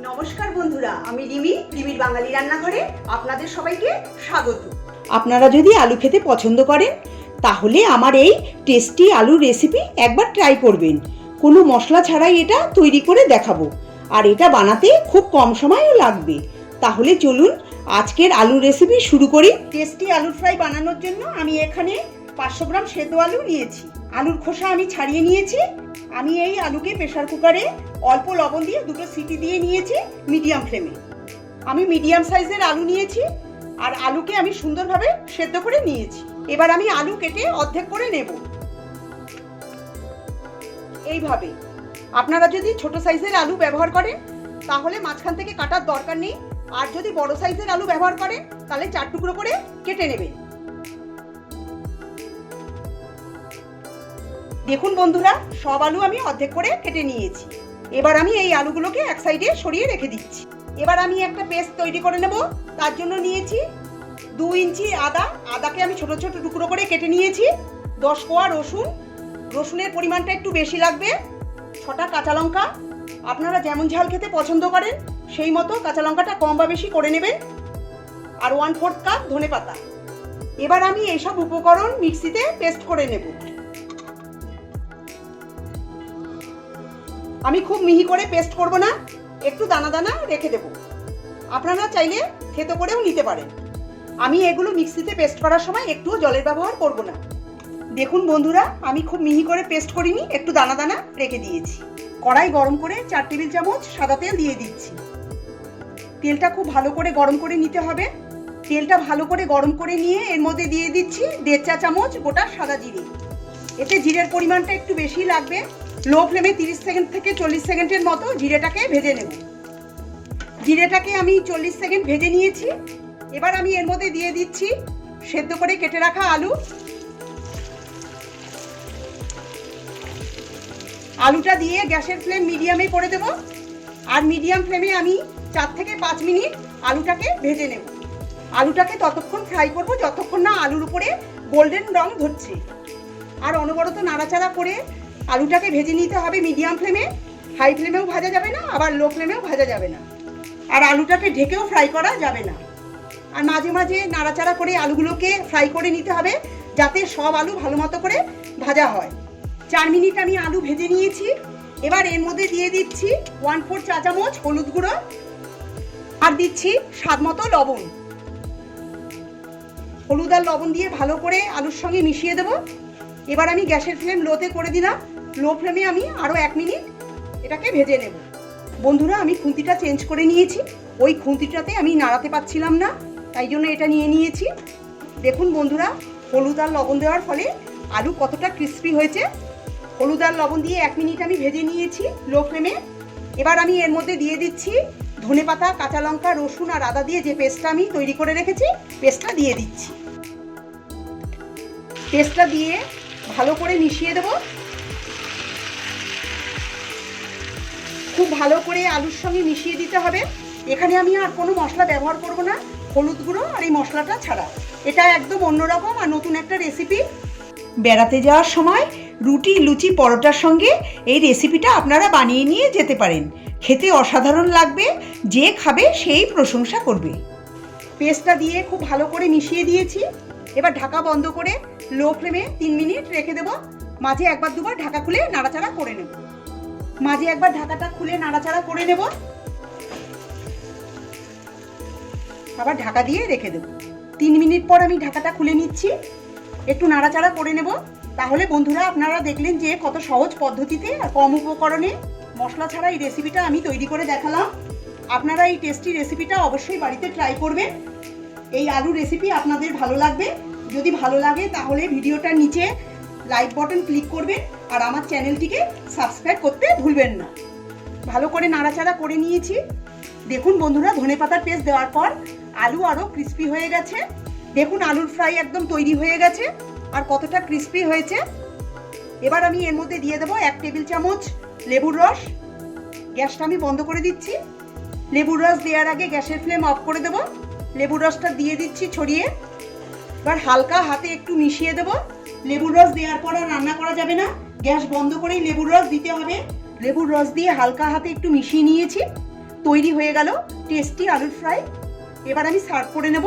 নমস্কার বন্ধুরা, আমি রিমির বাঙালি রান্নাঘরে আপনাদের সবাইকে স্বাগত। আপনারা যদি আলু খেতে পছন্দ করেন তাহলে আমার এই টেস্টি আলুর রেসিপি একবার ট্রাই করবেন। কোনো মশলা ছাড়াই এটা তৈরি করে দেখাবো, আর এটা বানাতে খুব কম সময়ও লাগবে। তাহলে চলুন আজকের আলুর রেসিপি শুরু করি। টেস্টি আলুর ফ্রাই বানানোর জন্য আমি এখানে 500 গ্রাম সেদ্ধ আলু নিয়েছি। আলুর খোসা আমি ছাড়িয়ে নিয়েছি। আমি এই আলুকে প্রেসার কুকারে অল্প লবণ দিয়ে 2টো সিটি দিয়ে নিয়েছি মিডিয়াম ফ্লেমে। আমি মিডিয়াম সাইজের আলু নিয়েছি, আর আলুকে আমি সুন্দরভাবে সেদ্ধ করে নিয়েছি। এবার আমি আলু কেটে অর্ধেক করে নেব। এইভাবে আপনারা যদি ছোট সাইজের আলু ব্যবহার করেন তাহলে মাঝখান থেকে কাটার দরকার নেই, আর যদি বড় সাইজের আলু ব্যবহার করেন তাহলে 4 টুকরো করে কেটে নেবেন। দেখুন বন্ধুরা, সব আলু আমি অর্ধেক করে কেটে নিয়েছি। এবার আমি এই আলুগুলোকে এক সাইডে সরিয়ে রেখে দিচ্ছি। এবার আমি একটা পেস্ট তৈরি করে নেব। তার জন্য নিয়েছি 2 ইঞ্চি আদা। আদাকে আমি ছোট ছোট টুকরো করে কেটে নিয়েছি। 10 কোয়া রসুন, রসুনের পরিমাণটা একটু বেশি লাগবে। 6টা কাঁচা লঙ্কা, আপনারা যেমন ঝাল খেতে পছন্দ করেন সেই মতো কাঁচা লঙ্কাটা কম বা বেশি করে নেবেন। আর 1/4 কাপ ধনেপাতা। এবার আমি এইসব উপকরণ মিক্সিতে পেস্ট করে নেব। আমি খুব মিহি করে পেস্ট করব না, একটু দানা দানা রেখে দেব। আপনারা চাইলে থেতো করেও নিতে পারেন। আমি এগুলো মিক্সিতে পেস্ট করার সময় একটুও জলের ব্যবহার করব না। দেখুন বন্ধুরা, আমি খুব মিহি করে পেস্ট করিনি, একটু দানা দানা রেখে দিয়েছি। কড়াই গরম করে 4 টেবিল চামচ সাদা তেল দিয়ে দিচ্ছি। তেলটা খুব ভালো করে গরম করে নিতে হবে। তেলটা ভালো করে গরম করে নিয়ে এর মধ্যে দিয়ে দিচ্ছি 1.5 চা চামচ গোটা সাদা জিরে। এতে জিরের পরিমাণটা একটু বেশি লাগবে। লো ফ্লেমে 30 সেকেন্ড থেকে 40 সেকেন্ডের মতো জিরেটাকে ভেজে নেব। জিরেটাকে আমি 40 সেকেন্ড ভেজে নিয়েছি। এবার আমি এর মধ্যে দিয়ে দিচ্ছি সেদ্ধ করে কেটে রাখা আলু। আলুটা দিয়ে গ্যাসের ফ্লেম মিডিয়ামে করে দেব, আর মিডিয়াম ফ্লেমে আমি 4 থেকে 5 মিনিট আলুটাকে ভেজে নেব। আলুটাকে ততক্ষণ ফ্রাই করব যতক্ষণ না আলুর উপরে গোল্ডেন রং ধরছে। আর অনবরত নাড়াচাড়া করে আলুটাকে ভেজে নিতে হবে মিডিয়াম ফ্লেমে। হাই ফ্লেমেও ভাজা যাবে না, আবার লো ফ্লেমেও ভাজা যাবে না। আর আলুটাকে ঢেকেও ফ্রাই করা যাবে না। আর মাঝে মাঝে নাড়াচাড়া করে আলুগুলোকে ফ্রাই করে নিতে হবে যাতে সব আলু ভালো মতো করে ভাজা হয়। 4 মিনিট আমি আলু ভেজে নিয়েছি। এবার এর মধ্যে দিয়ে দিচ্ছি 1/4 চা চামচ হলুদ গুঁড়ো, আর দিচ্ছি স্বাদ মতো লবণ। হলুদ আর লবণ দিয়ে ভালো করে আলুর সঙ্গে মিশিয়ে দেব। এবার আমি গ্যাসের ফ্লেম লোতে করে দিলাম। লো ফ্লেমে আমি আরও 1 মিনিট এটাকে ভেজে নেব। বন্ধুরা, আমি খুন্তিটা চেঞ্জ করে নিয়েছি। ওই খুন্তিটাতে আমি নাড়াতে পারছিলাম না, তাই জন্য এটা নিয়ে নিয়েছি। দেখুন বন্ধুরা, হলুদ আর লবণ দেওয়ার ফলে আলু কতটা ক্রিস্পি হয়েছে। হলুদ আর লবণ দিয়ে 1 মিনিট আমি ভেজে নিয়েছি লো ফ্লেমে। এবার আমি এর মধ্যে দিয়ে দিচ্ছি ধনেপাতা, কাঁচা লঙ্কা, রসুন আর আদা দিয়ে যে পেস্টটা আমি তৈরি করে রেখেছি, পেস্টটা দিয়ে দিচ্ছি। পেস্টটা দিয়ে ভালো করে মিশিয়ে দেব। খুব ভালো করে আলুর সঙ্গে মিশিয়ে দিতে হবে। এখানে আমি আর কোনো মশলা ব্যবহার করব না, হলুদ গুঁড়ো আর এই মশলাটা ছাড়া। এটা একদম অন্যরকম আর নতুন একটা রেসিপি। বেড়াতে যাওয়ার সময় রুটি, লুচি, পরোটার সঙ্গে এই রেসিপিটা আপনারা বানিয়ে নিয়ে যেতে পারেন। খেতে অসাধারণ লাগবে, যে খাবে সেই প্রশংসা করবে। পেস্টটা দিয়ে খুব ভালো করে মিশিয়ে দিয়েছি। এবার ঢাকা বন্ধ করে লো ফ্লেমে 3 মিনিট রেখে দেব। মাঝে একবার দুবার ঢাকা খুলে নাড়াচাড়া করে নেব। মাঝে একবার ঢাকাটা খুলে নাড়াচাড়া করে নেব, আবার ঢাকা দিয়ে রেখে দেব। 3 মিনিট পর আমি ঢাকাটা খুলে নিচ্ছি, একটু নাড়াচাড়া করে নেব। তাহলে বন্ধুরা, আপনারা দেখলেন যে কত সহজ পদ্ধতিতে আর কম উপকরণে মশলা ছাড়া এই রেসিপিটা আমি তৈরি করে দেখালাম। আপনারা এই টেস্টি রেসিপিটা অবশ্যই বাড়িতে ট্রাই করবেন। এই আলু রেসিপি আপনাদের ভালো লাগবে। যদি ভালো লাগে তাহলে ভিডিওটার নিচে লাইক বাটন ক্লিক করবেন, আর আমার চ্যানেলটিকে সাবস্ক্রাইব করতে ভুলবেন না। ভালো করে নাড়াচাড়া করে নিয়েছি। দেখুন বন্ধুরা, ধনেপাতার পেস্ট দেওয়ার পর আলু আরও ক্রিস্পি হয়ে গেছে। দেখুন আলুর ফ্রাই একদম তৈরি হয়ে গেছে, আর কতটা ক্রিস্পি হয়েছে। এবার আমি এর মধ্যে দিয়ে দেবো 1 টেবিল চামচ লেবুর রস। গ্যাসটা আমি বন্ধ করে দিচ্ছি। লেবুর রস দেওয়ার আগে গ্যাসের ফ্লেম অফ করে দেবো। লেবুর রসটা দিয়ে দিচ্ছি ছড়িয়ে। এবার হালকা হাতে একটু মিশিয়ে দেবো। লেবুর রস দেওয়ার পর আর রান্না করা যাবে না, গ্যাস বন্ধ করেই লেবুর রস দিতে হবে। লেবুর রস দিয়ে হালকা হাতে একটু মিশিয়ে নিয়েছি। তৈরি হয়ে গেল টেস্টি আলুর ফ্রাই। এবার আমি সার্ভ করে নেব।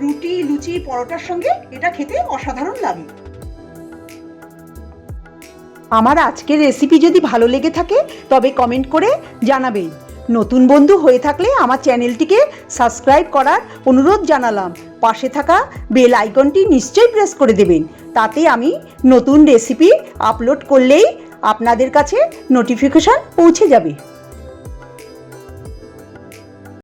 রুটি, লুচি, পরোটার সঙ্গে এটা খেতে অসাধারণ লাগে। আমার আজকের রেসিপি যদি ভালো লেগে থাকে তবে কমেন্ট করে জানাবেন। নতুন বন্ধু হয়ে থাকলে আমার চ্যানেলটিকে সাবস্ক্রাইব করার অনুরোধ জানালাম। পাশে থাকা বেল আইকনটি নিশ্চয়ই প্রেস করে দেবেন, তাতে আমি নতুন রেসিপি আপলোড করলেই আপনাদের কাছে নোটিফিকেশন পৌঁছে যাবে।